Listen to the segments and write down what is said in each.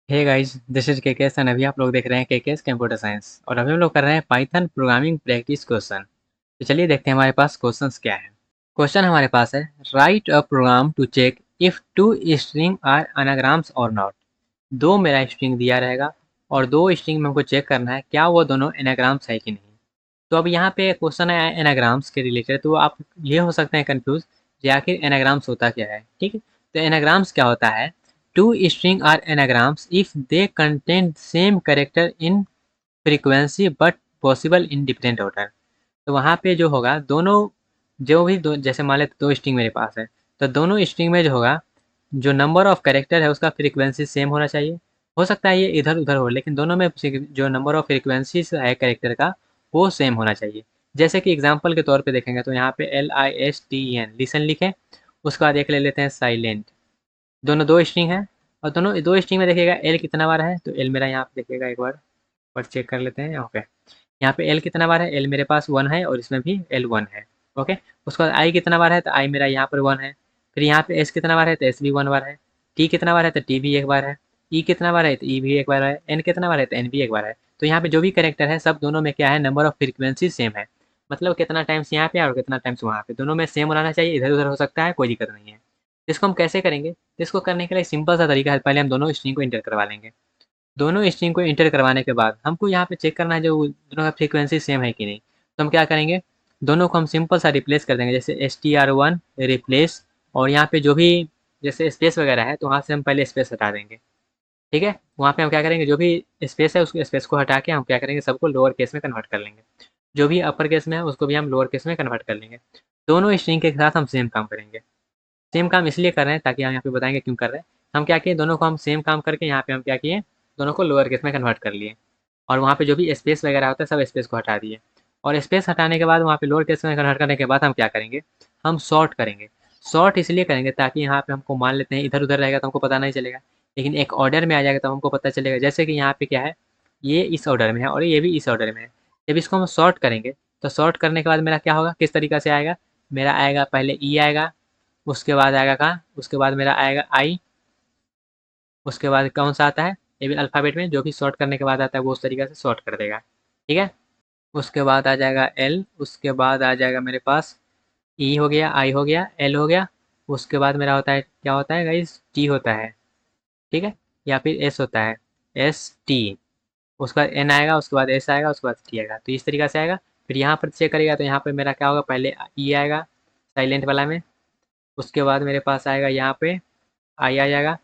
Hey guys, this is KKS and अभी आप लोग देख रहे हैं केकेएस कंप्यूटर साइंस और अभी हम लोग कर रहे हैं पाइथन प्रोग्रामिंग प्रैक्टिस क्वेश्चन। तो चलिए देखते हैं हमारे पास क्वेश्चंस क्या है। क्वेश्चन हमारे पास है, write a program to check if two string are anagrams और नॉट। दो मेरा स्ट्रिंग दिया रहेगा और दो स्ट्रिंग में हमको चेक करना है क्या वो दोनों एनाग्राम्स है कि नहीं। तो अब यहाँ पे क्वेश्चन है एनाग्राम्स के रिलेटेड, तो आप ये हो सकते हैं कंफ्यूज कि आखिर एनाग्राम्स होता क्या है। ठीक है, तो एनाग्राम्स क्या होता है, two string are anagrams if they contain same character in frequency but possible in different order. तो वहाँ पे जो होगा दोनों, जो भी दो, जैसे मान लेते दो स्ट्रिंग मेरे पास है, तो दोनों स्ट्रिंग में जो होगा, जो नंबर ऑफ कैरेक्टर है उसका फ्रीक्वेंसी सेम होना चाहिए। हो सकता है ये इधर उधर हो, लेकिन दोनों में जो नंबर ऑफ फ्रीक्वेंसीज है कैरेक्टर का वो सेम होना चाहिए। जैसे कि एग्जांपल के तौर पे देखेंगे तो यहाँ पे LISTEN लिसन लिखें, उसके बाद एक ले लेते हैं साइलेंट। दोनों दो स्ट्रिंग है और दोनों दो स्ट्रिंग में देखिएगा एल कितना बार है, तो एल मेरा यहाँ पे देखिएगा एक बार पर चेक कर लेते हैं। ओके, यहाँ पे एल कितना बार है, एल मेरे पास 1 है और इसमें भी एल 1 है। ओके, उसके बाद आई कितना बार है, तो आई मेरा यहाँ पर 1 है। फिर यहाँ पे एस कितना बार है, तो एस भी 1 बार है। टी कितना बार है, तो टी भी एक बार है। ई कितना बार है, तो ई भी एक बार है। एन कितना बार है, तो एन भी एक बार है। तो यहाँ पे जो भी करेक्टर है सब दोनों में क्या है, नंबर ऑफ फ्रीक्वेंसी सेम है। मतलब कितना टाइम्स यहाँ पे और कितना टाइम्स वहाँ पे, दोनों में सेम होना चाहिए। इधर उधर हो सकता है, कोई दिक्कत नहीं है। इसको हम कैसे करेंगे, तो इसको करने के लिए सिंपल सा तरीका है, पहले हम दोनों स्ट्रिंग को इंटर करवा लेंगे। दोनों स्ट्रिंग को इंटर करवाने के बाद हमको यहाँ पे चेक करना है जो दोनों का फ्रीक्वेंसी सेम है कि नहीं। तो हम क्या करेंगे, दोनों को हम सिंपल सा रिप्लेस कर देंगे, जैसे STR1 रिप्लेस, और यहाँ पे जो भी जैसे स्पेस वगैरह है तो वहाँ से हम पहले स्पेस हटा देंगे। ठीक है, वहाँ पे हम क्या करेंगे, जो भी स्पेस है उस स्पेस को हटा के हम क्या करेंगे, सबको लोअर केस में कन्वर्ट कर लेंगे। जो भी अपर केस में है उसको भी हम लोअर केस में कन्वर्ट कर लेंगे। दोनों स्ट्रिंग के साथ हम सेम काम करेंगे। सेम काम इसलिए कर रहे हैं ताकि हम यहाँ पे बताएंगे क्यों कर रहे हैं। हम क्या किए, दोनों को हम सेम काम करके यहाँ पे हम क्या किए, दोनों को लोअर केस में कन्वर्ट कर लिए। और वहाँ पे जो भी स्पेस वगैरह होता है सब स्पेस को हटा दिए। और स्पेस हटाने के बाद वहाँ पे लोअर केस में कन्वर्ट करने के बाद हम क्या करेंगे, हम सॉर्ट करेंगे। सॉर्ट इसलिए करेंगे ताकि यहाँ पे हमको मान लेते हैं इधर उधर रहेगा तो हमको पता नहीं चलेगा, लेकिन एक ऑर्डर में आ जाएगा तो हमको पता चलेगा। जैसे कि यहाँ पे क्या है, ये इस ऑर्डर में है और ये भी इस ऑर्डर में है। जब इसको हम सॉर्ट करेंगे तो सॉर्ट करने के बाद मेरा क्या होगा, किस तरीका से आएगा, मेरा आएगा पहले ई आएगा, उसके बाद आएगा कहाँ, उसके बाद मेरा आएगा आई, उसके बाद कौन सा आता है, ये भी अल्फ़ाबेट में जो भी सॉर्ट करने के बाद आता है वो उस तरीके से सॉर्ट कर देगा। ठीक है, उसके बाद आ जाएगा एल, उसके बाद आ जाएगा मेरे पास ई हो गया, आई हो गया, एल हो गया। उसके बाद मेरा होता है, क्या होता है गाइस, टी होता है। ठीक है, या फिर एस होता है, ST। उसके बाद एन आएगा, उसके बाद एस आएगा, उसके बाद टी आएगा, तो इस तरीके से आएगा। फिर यहाँ पर चेक करेगा तो यहाँ पर मेरा क्या होगा, पहले ई आएगा साइलेंट वाला में, उसके बाद मेरे पास आएगा यहाँ पे आई आ जाएगा,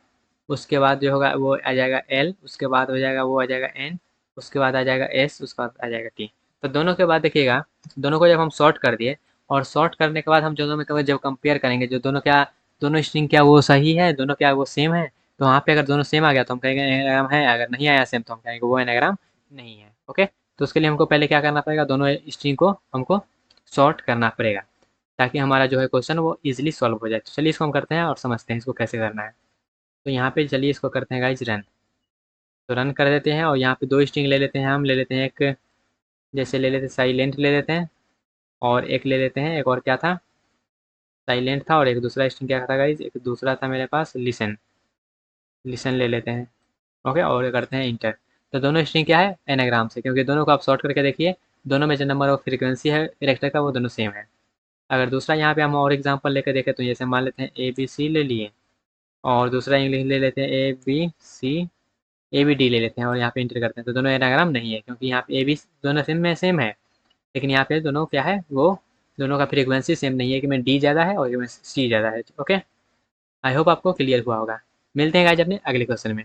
उसके बाद जो होगा वो आ जाएगा एल, उसके बाद हो जाएगा वो आ जाएगा एन, उसके बाद आ जाएगा एस, उसके बाद आ जाएगा टी। तो दोनों के बाद देखिएगा, दोनों को जब हम सॉर्ट कर दिए और सॉर्ट करने के बाद हम दोनों में कभी जब कंपेयर करेंगे, जो दोनों क्या, दोनों स्ट्रिंग क्या वो सही है, दोनों क्या वो सेम है, तो वहाँ पे अगर दोनों सेम आ गया तो हम कहेंगे एनाग्राम है, अगर नहीं आया सेम तो हम कहेंगे वो एनाग्राम नहीं है। ओके, तो उसके लिए हमको पहले क्या करना पड़ेगा, दोनों स्ट्रिंग को हमको सॉर्ट करना पड़ेगा ताकि हमारा जो है क्वेश्चन वो इजीली सॉल्व हो जाए। तो चलिए इसको हम करते हैं और समझते हैं इसको कैसे करना है। तो यहाँ पे चलिए इसको करते हैं गाइज रन। तो रन कर देते हैं और यहाँ पे दो स्ट्रिंग ले लेते हैं, हम ले लेते हैं एक, जैसे ले लेते हैं साइलेंट ले लेते हैं, और एक ले लेते हैं, एक और क्या था, साइलेंट था और एक दूसरा स्ट्रिंग क्या था गाइज, एक दूसरा था मेरे पास लिसन। लिसन ले लेते हैं। ओके, और ये करते हैं इंटर। तो दोनों स्ट्रिंग क्या है, एनाग्राम से, क्योंकि दोनों को आप सॉर्ट करके देखिए, दोनों में जो नंबर ऑफ फ्रीक्वेंसी है कैरेक्टर का वो दोनों सेम है। अगर दूसरा यहाँ पे हम और एग्जांपल लेकर देखें तो जैसे मान लेते हैं ABC ले लिए, और दूसरा इंग्लिश ले लेते हैं ABD ले लेते हैं और यहाँ पे इंटर करते हैं, तो दोनों एनाग्राम नहीं है क्योंकि यहाँ पे AB दोनों सेम में सेम है, लेकिन यहाँ पे दोनों क्या है, वो दोनों का फ्रीक्वेंसी सेम नहीं है, कि में D ज़्यादा है और कि में C ज़्यादा है। ओके, आई होप आपको क्लियर हुआ होगा। मिलते हैं गाइज अपने अगले क्वेश्चन में।